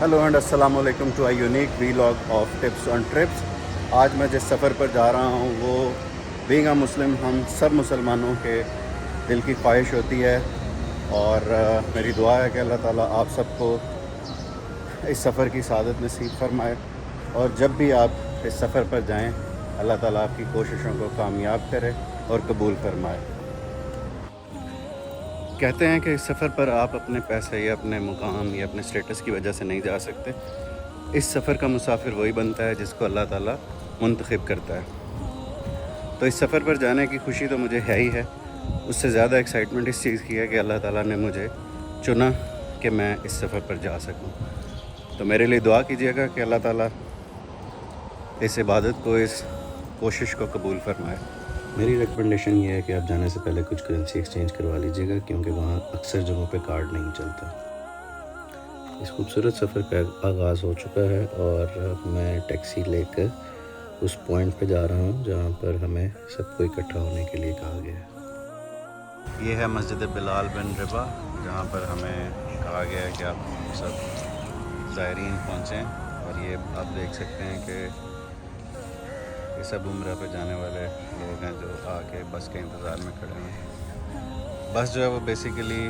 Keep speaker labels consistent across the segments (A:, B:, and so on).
A: Hello and अस्सलाम वालेकुम to I unique vlog of tips on trips. आज मैं जिस सफ़र पर जा रहा हूँ वो बीइंग अ मुस्लिम हम सब मुसलमानों के दिल की ख्वाहिश होती है और मेरी दुआ है कि अल्लाह ताला आप सबको इस सफ़र की सआदत नसीब फरमाए और जब भी आप इस सफ़र पर जाएं अल्लाह ताला आपकी कोशिशों को कामयाब करे और कबूल फरमाए। कहते हैं कि इस सफ़र पर आप अपने पैसे या अपने मुकाम या अपने स्टेटस की वजह से नहीं जा सकते। इस सफ़र का मुसाफिर वही बनता है जिसको अल्लाह ताला मुंतखब करता है। तो इस सफ़र पर जाने की खुशी तो मुझे है ही है, उससे ज़्यादा एक्साइटमेंट इस चीज़ की है कि अल्लाह ताला ने मुझे चुना कि मैं इस सफ़र पर जा सकूं। तो मेरे लिए दुआ कीजिएगा कि अल्लाह ताला इस इबादत को, इस कोशिश को कबूल फरमाए।
B: मेरी रिकमेंडेशन ये है कि आप जाने से पहले कुछ करेंसी एक्सचेंज करवा लीजिएगा, क्योंकि वहाँ अक्सर जगहों पे कार्ड नहीं चलता। इस खूबसूरत सफ़र का आगाज़ हो चुका है और मैं टैक्सी लेकर उस पॉइंट पे जा रहा हूँ जहाँ पर हमें सबको इकट्ठा होने के लिए कहा गया है।
A: ये है मस्जिद बिलाल बिन रबा, जहाँ पर हमें कहा गया है कि आप सब ज़ायरीन पहुँचें। और ये आप देख सकते हैं कि ये सब उम्रा पे जाने वाले लोग हैं जो आके बस के इंतज़ार में खड़े हैं। बस जो है वो बेसिकली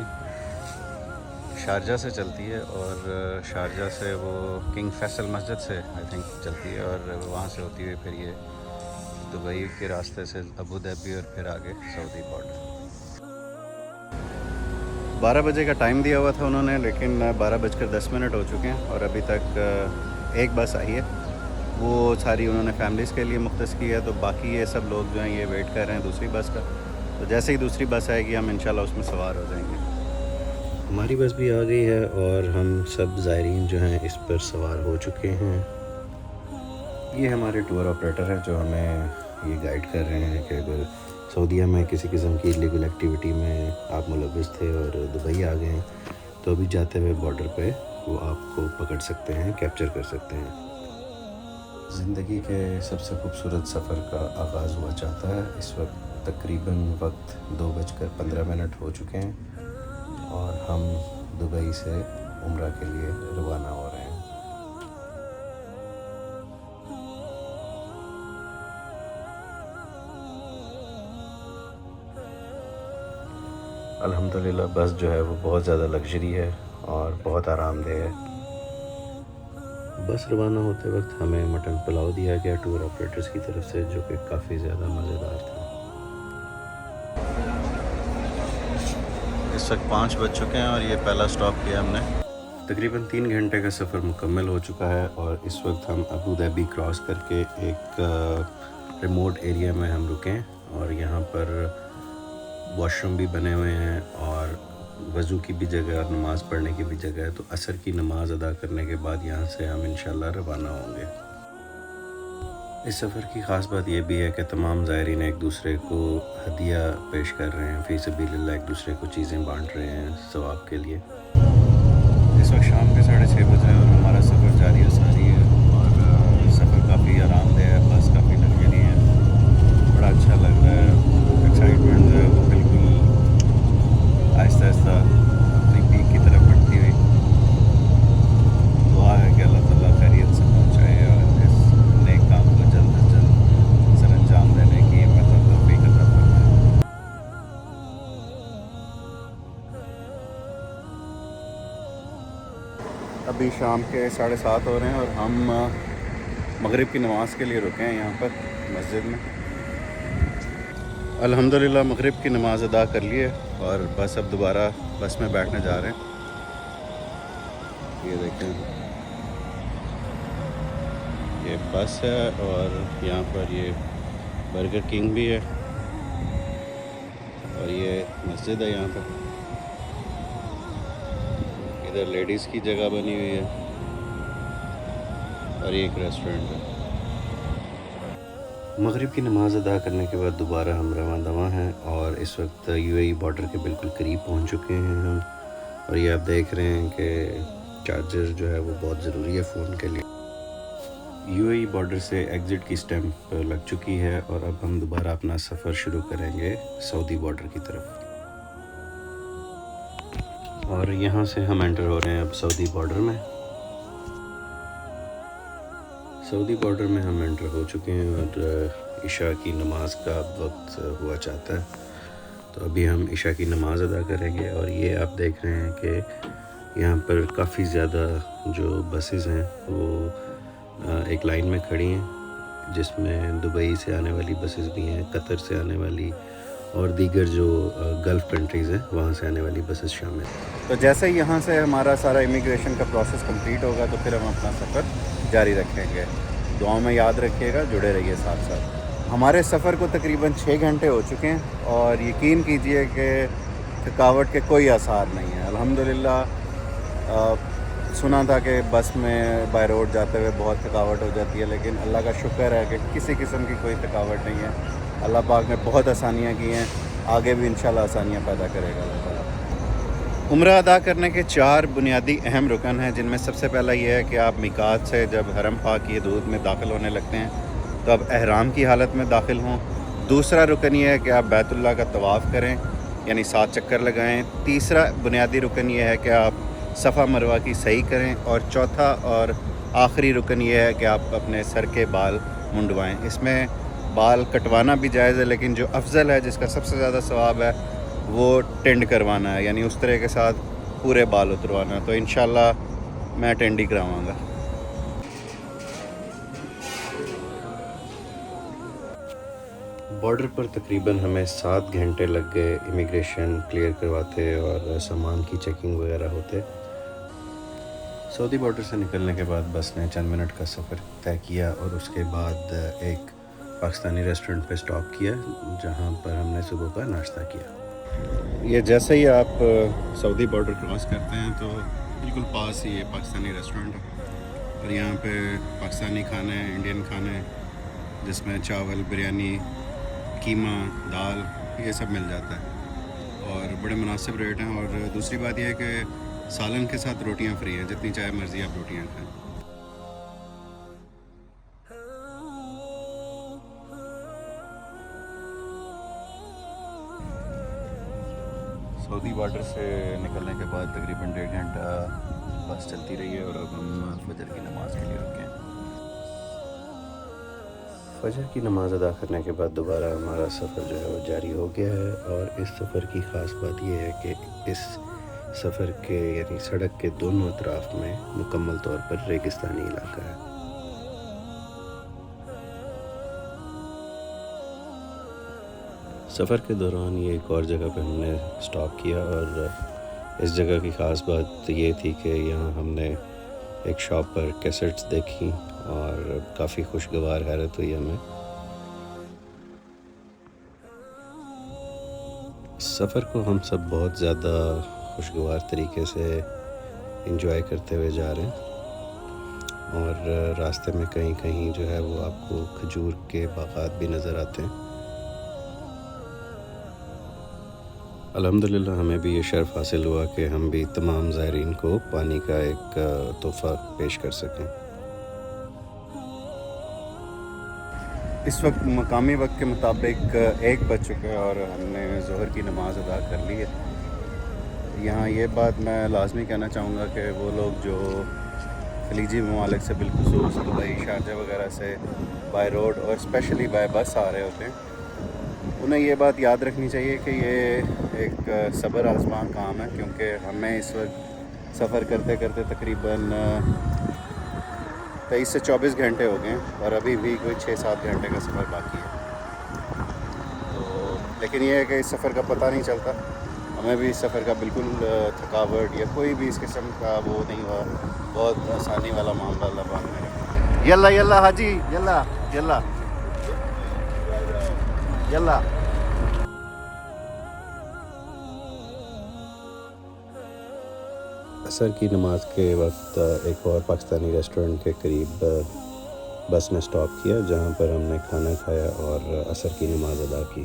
A: शारजा से चलती है और शारजा से वो किंग फैसल मस्जिद से आई थिंक चलती है और वहाँ से होती हुई फिर ये दुबई के रास्ते से अबू धाबी और फिर आगे सऊदी बॉर्डर। 12 बजे का टाइम दिया हुआ था उन्होंने, लेकिन 12:10 हो चुके हैं और अभी तक एक बस आई है। वो सारी उन्होंने फैमिलीज़ के लिए मुख्तस की है, तो बाकी ये सब लोग जो हैं ये वेट कर रहे हैं दूसरी बस का। तो जैसे ही दूसरी बस आएगी हम इंशाल्लाह उसमें सवार हो जाएंगे।
B: हमारी बस भी आ गई है और हम सब ज़ायरीन जो हैं इस पर सवार हो चुके हैं। ये हमारे टूर ऑपरेटर हैं जो हमें ये गाइड कर रहे हैं कि अगर सऊदीया में किसी किस्म की इलीगल एक्टिविटी में आप मुलव्वस थे और दुबई आ गए हैं तो अभी जाते हुए बॉर्डर पे वो आपको पकड़ सकते हैं, कैप्चर कर सकते हैं। ज़िंदगी के सबसे खूबसूरत सफ़र का आगाज़ हुआ चाहता है। इस वक्त तकरीबन वक्त 2:15 हो चुके हैं और हम दुबई से उम्रा के लिए रवाना हो रहे हैं। अल्हम्दुलिल्लाह बस जो है वो बहुत ज़्यादा लग्जरी है और बहुत आरामदेह है। बस रवाना होते वक्त हमें मटन पुलाव दिया गया टूर ऑपरेटर्स की तरफ से, जो कि काफ़ी ज़्यादा मज़ेदार था।
A: इस वक्त 5 बज चुके हैं और ये पहला स्टॉप किया हमने।
B: तकरीबन 3 घंटे का सफ़र मुकम्मल हो चुका है और इस वक्त हम अबू धाबी क्रॉस करके एक रिमोट एरिया में हम रुके और यहाँ पर वॉशरूम भी बने हुए हैं और वज़ू की भी जगह और नमाज़ पढ़ने की भी जगह है। तो असर की नमाज़ अदा करने के बाद यहाँ से हम इंशाल्लाह रवाना होंगे। इस सफ़र की ख़ास बात यह भी है कि तमाम ज़ायरीन एक दूसरे को हदिया पेश कर रहे हैं, फ़ी सबीलिल्लाह एक दूसरे को चीज़ें बांट रहे हैं सवाब के लिए।
A: इस वक्त शाम के 6:30 बज रहे हैं और हमारा सफ़र जारी है सारी है और सफ़र काफ़ी आरामदेह है, बस काफ़ी लग्जरी है, बड़ा अच्छा लग रहा है। एक्साइटमेंट जो है वो बिल्कुल आहिस्ता आहिस्ता अपनी पीक की तरफ बढ़ती हुई। दुआ है कि अल्लाह ताला खैरियत से पहुँचाए और इस नेक काम को जल्द से जल्द सर अंजाम देने की हिम्मत और तौफीक अता फरमाए। अभी शाम के 7:30 हो रहे हैं और हम मगरिब की नमाज़ के लिए रुके हैं यहाँ पर मस्जिद में। अल्हम्दुलिल्लाह मगरिब की नमाज़ अदा कर ली है और बस अब दोबारा बस में बैठने जा रहे हैं। ये देखें, ये बस है और यहाँ पर ये बर्गर किंग भी है और ये मस्जिद है। यहाँ पर इधर लेडीज़ की जगह बनी हुई है और ये एक रेस्टोरेंट है।
B: मगरिब की नमाज़ अदा करने के बाद दोबारा हम रवां दवां हैं और इस वक्त यूएई बॉर्डर के बिल्कुल करीब पहुंच चुके हैं हम। और ये आप देख रहे हैं कि चार्जर जो है वो बहुत ज़रूरी है फ़ोन के लिए। यूएई बॉर्डर से एग्ज़िट की स्टैंप लग चुकी है और अब हम दोबारा अपना सफ़र शुरू करेंगे सऊदी बॉर्डर की तरफ। और यहाँ से हम एंटर हो रहे हैं अब सऊदी बॉर्डर में। سعودی بارڈر میں ہم انٹر ہو چکے ہیں اور عشاء کی نماز کا وقت ہوا چاہتا ہے، تو ابھی ہم عشاء کی نماز ادا کریں گے۔ اور یہ آپ دیکھ رہے ہیں کہ یہاں پر کافی زیادہ جو بسز ہیں وہ ایک لائن میں کھڑی ہیں، جس میں دبئی سے آنے والی بسز بھی ہیں، قطر سے آنے والی اور دیگر جو گلف کنٹریز ہیں وہاں سے آنے والی بسز شامل ہیں۔
A: تو جیسے ہی یہاں سے ہمارا سارا امیگریشن کا پروسیس کمپلیٹ ہوگا تو پھر ہم اپنا سفر جاری رکھیں گے۔ دعاؤں میں یاد رکھیے گا، جڑے رہیے ساتھ ساتھ۔ ہمارے سفر کو تقریباً 6 گھنٹے ہو چکے ہیں اور یقین کیجئے کہ تھکاوٹ کے کوئی آثار نہیں ہیں۔ الحمدللہ سنا تھا کہ بس میں بائی روڈ جاتے ہوئے بہت تھکاوٹ ہو جاتی ہے، لیکن اللہ کا شکر ہے کہ کسی قسم کی کوئی تھکاوٹ نہیں ہے۔ اللہ پاک نے بہت آسانیاں کی ہیں، آگے بھی انشاءاللہ آسانیاں پیدا کرے گا اللہ تعالیٰ۔ عمرہ ادا کرنے کے 4 بنیادی اہم رکن ہیں، جن میں سب سے پہلا یہ ہے کہ آپ میقات سے جب حرم پاک کی حدود میں داخل ہونے لگتے ہیں تو اب احرام کی حالت میں داخل ہوں۔ دوسرا رکن یہ ہے کہ آپ بیت اللہ کا طواف کریں، یعنی 7 چکر لگائیں۔ تیسرا بنیادی رکن یہ ہے کہ آپ صفا مروہ کی سعی کریں، اور چوتھا اور آخری رکن یہ ہے کہ آپ اپنے سر کے بال منڈوائیں۔ اس میں بال کٹوانا بھی جائز ہے، لیکن جو افضل ہے، جس کا سب سے زیادہ ثواب ہے، وہ ٹینڈ کروانا ہے، یعنی اس طرح کے ساتھ پورے بال اتروانا۔ تو انشاءاللہ میں ٹینڈ ہی کراواں گا۔
B: بارڈر پر تقریباً ہمیں 7 گھنٹے لگ گئے امیگریشن کلیئر کرواتے اور سامان کی چیکنگ وغیرہ ہوتے۔ سعودی بارڈر سے نکلنے کے بعد بس نے چند منٹ کا سفر طے کیا اور اس کے بعد ایک پاکستانی ریسٹورنٹ پہ سٹاپ کیا، جہاں پر ہم نے صبح کا ناشتہ کیا۔
A: یہ جیسے ہی آپ سعودی بارڈر کراس کرتے ہیں تو بالکل پاس ہی یہ پاکستانی ریسٹورنٹ ہے، اور یہاں پہ پاکستانی کھانے، انڈین کھانے، جس میں چاول، بریانی، قیمہ، دال، یہ سب مل جاتا ہے اور بڑے مناسب ریٹ ہیں۔ اور دوسری بات یہ ہے کہ سالن کے ساتھ روٹیاں فری ہیں، جتنی چاہے مرضی آپ روٹیاں کھائیں۔ سعودی بارڈر سے نکلنے کے بعد تقریباً 1.5 گھنٹہ بس چلتی رہی ہے اور اب ہم فجر کی نماز کے لیے رکے ہیں۔
B: فجر کی نماز ادا کرنے کے بعد دوبارہ ہمارا سفر جو ہے وہ جاری ہو گیا ہے، اور اس سفر کی خاص بات یہ ہے کہ اس سفر کے یعنی سڑک کے دونوں اطراف میں مکمل طور پر ریگستانی علاقہ ہے۔ سفر کے دوران یہ ایک اور جگہ پہ ہم نے سٹاپ کیا، اور اس جگہ کی خاص بات یہ تھی کہ یہاں ہم نے ایک شاپ پر کیسٹس دیکھی اور کافی خوشگوار حیرت ہوئی ہمیں۔ سفر کو ہم سب بہت زیادہ خوشگوار طریقے سے انجوائے کرتے ہوئے جا رہے ہیں، اور راستے میں کہیں کہیں جو ہے وہ آپ کو کھجور کے باغات بھی نظر آتے ہیں۔ الحمدللہ ہمیں بھی یہ شرف حاصل ہوا کہ ہم بھی تمام زائرین کو پانی کا ایک تحفہ پیش کر سکیں۔
A: اس وقت مقامی وقت کے مطابق 1 بج چکا ہے اور ہم نے ظہر کی نماز ادا کر لی ہے۔ یہاں یہ بات میں لازمی کہنا چاہوں گا کہ وہ لوگ جو خلیجی ممالک سے بالخصوص دبئی، شارجہ وغیرہ سے بائی روڈ اور اسپیشلی بائی بس آ رہے ہوتے ہیں، انہیں یہ بات یاد رکھنی چاہیے کہ یہ ایک صبر آزما کام ہے، کیونکہ ہمیں اس وقت سفر کرتے کرتے تقریباً 23 سے 24 گھنٹے ہو گئے ہیں اور ابھی بھی کوئی 6-7 گھنٹے کا سفر باقی ہے۔ تو لیکن یہ ہے کہ اس سفر کا پتہ نہیں چلتا، ہمیں بھی اس سفر کا بالکل تھکاوٹ یا کوئی بھی اس قسم کا وہ نہیں ہوا، بہت آسانی والا معاملہ اللہ پاک نے رکھا۔ یلا یلا حاجی، یلا یلا یلا۔
B: عصر کی نماز کے وقت ایک اور پاکستانی ریسٹورنٹ کے قریب بس نے سٹاپ کیا، جہاں پر ہم نے کھانا کھایا اور عصر کی نماز ادا کی۔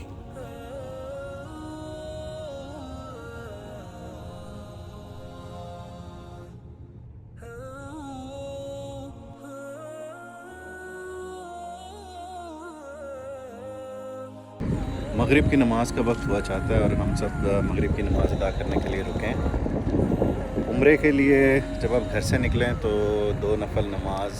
A: مغرب کی نماز کا وقت ہوا چاہتا ہے اور ہم سب مغرب کی نماز ادا کرنے کے لیے رکیں۔ عمرے کے لیے جب آپ گھر سے نکلیں تو 2 نفل نماز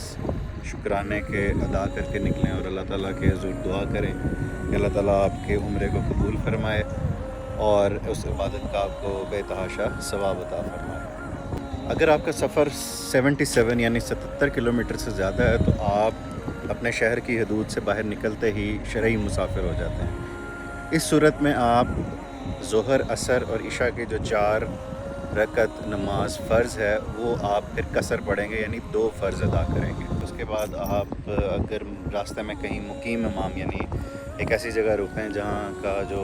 A: शुक्राने के अदा करके निकलें और अल्लाह ताला के हुज़ूर दुआ करें कि अल्लाह ताला आपके उम्रे को कबूल फरमाए और उस इबादत का आपको बेतहाशा सवाब अता फरमाए। अगर आपका सफ़र 77 यानी 77 किलोमीटर से ज़्यादा है तो आप अपने शहर की हदूद से बाहर निकलते ही शरई मुसाफिर हो जाते हैं। इस सूरत में आप ज़ोहर, असर और इशा के जो 4 रकत नमाज फ़र्ज़ है वो आप फिर कसर पढ़ेंगे, यानी 2 फ़र्ज़ अदा करेंगे। उसके बाद आप अगर रास्ते में कहीं मुकीम इमाम यानी एक ऐसी जगह रुकें जहाँ का जो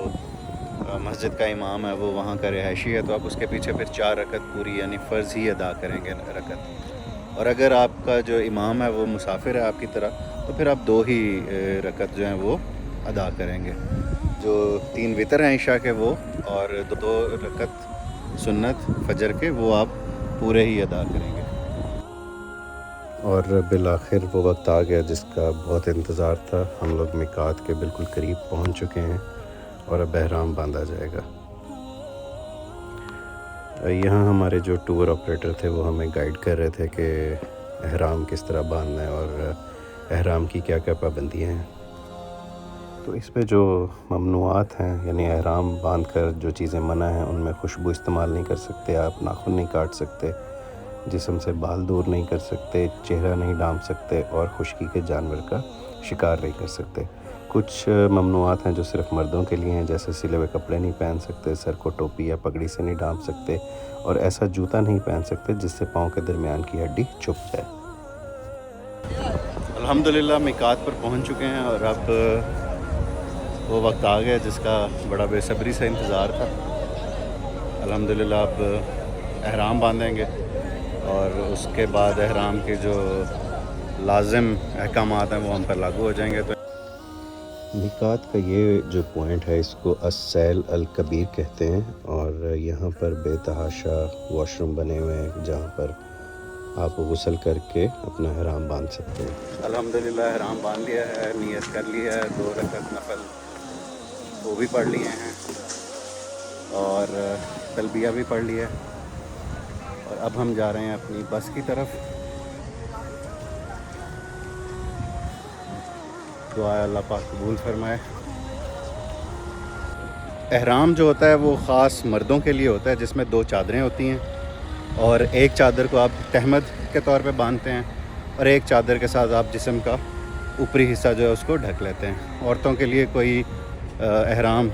A: मस्जिद का इमाम है वो वहाँ का रिहायशी है, तो आप उसके पीछे फिर 4 रकत पूरी यानी फ़र्ज़ ही अदा करेंगे रकत। और अगर आपका जो इमाम है वो मुसाफिर है आपकी तरह, तो फिर आप 2 ही रकत जो हैं वो अदा करेंगे। जो 3 वितर हैं इशा के वो, और 2 रकत सुन्नत फजर के वो आप पूरे ही अदा करेंगे।
B: और बिलाखिर वो वक्त आ गया जिसका बहुत इंतज़ार था। हम लोग मिकात के बिल्कुल करीब पहुंच चुके हैं और अब एहराम बांधा जाएगा। यहाँ हमारे जो टूर ऑपरेटर थे वो हमें गाइड कर रहे थे कि एहराम किस तरह बांधना है और एहराम की क्या क्या पाबंदियाँ हैं। तो इस पे जो ममनुआत हैं यानी एहराम बांध कर जो चीज़ें मना हैं, उनमें खुशबू इस्तेमाल नहीं कर सकते, आप नाखून नहीं काट सकते, जिस्म से बाल दूर नहीं कर सकते, चेहरा नहीं डांप सकते और खुश्की के जानवर का शिकार नहीं कर सकते। कुछ ममनुआत हैं जो सिर्फ मर्दों के लिए हैं, जैसे सिले हुए कपड़े नहीं पहन सकते, सर को टोपी या पगड़ी से नहीं डांप सकते और ऐसा जूता नहीं पहन सकते जिससे पाँव के दरमियान की हड्डी छुप जाए।
A: अल्हम्दुलिल्लाह मिकात पर पहुंच चुके हैं और अब वो वक्त आ गया जिसका बड़ा बेसब्री से इंतज़ार था। अल्हम्दुलिल्लाह अब एहराम बांधेंगे और उसके बाद एहराम के जो लाजिम अहकामात हैं वो हम पर लागू हो जाएंगे। तो
B: मिकात का ये जो पॉइंट है इसको अस्सैल अल कबीर कहते हैं और यहाँ पर बेतहाशा वॉशरूम बने हुए हैं जहाँ पर आप गुस्ल करके अपना एहराम बांध सकते हैं।
A: अल्हम्दुलिल्लाह एहराम बांध लिया है, नियत कर लिया है, 2 रकत नफल वो भी पढ़ लिए हैं और तलबिया भी पढ़ लिया है और अब हम जा रहे हैं अपनी बस की तरफ। दुआ अल्लाह पाक कबूल फरमाए। एहराम जो होता है वो ख़ास मर्दों के लिए होता है, जिसमें 2 चादरें होती हैं और एक चादर को आप तहमद के तौर पे बांधते हैं और एक चादर के साथ आप जिस्म का ऊपरी हिस्सा जो है उसको ढक लेते हैं। औरतों के लिए कोई एहराम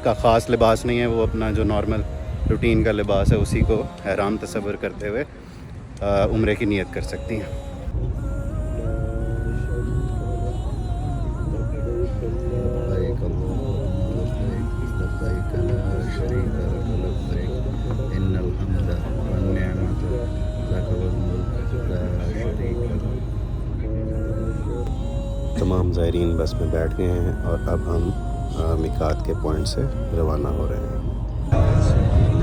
A: का ख़ास लिबास नहीं है, वो अपना जो नॉर्मल रूटीन का लिबास है उसी को एहराम तसव्वुर करते हुए उम्रे की नियत कर सकती हैं।
B: तमाम ज़ायरीन बस में बैठ गए हैं और अब हम मिकात के पॉइंट से रवाना हो रहे हैं।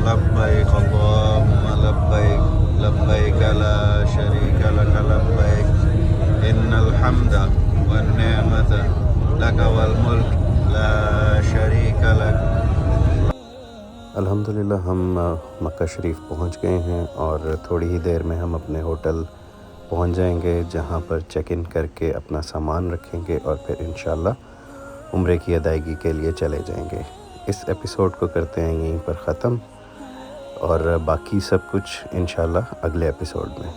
A: लब्बैक अल्लाहुम्मा लब्बैक लब्बैक ला शरीका लक लब्बैक इन्नल हम्दा वन निअमत लक वल मुल्क ला शरीका लक।
B: अल्हम्दुलिल्लाह हम मक्का शरीफ पहुंच गए हैं और थोड़ी ही देर में हम अपने होटल पहुंच जाएंगे जहां पर चेक इन करके अपना सामान रखेंगे और फिर इंशाल्लाह उम्रे की अदायगी के लिए चले जाएंगे। इस एपिसोड को करते हैं यहीं पर ख़त्म और बाकी सब कुछ इंशाल्लाह अगले एपिसोड में।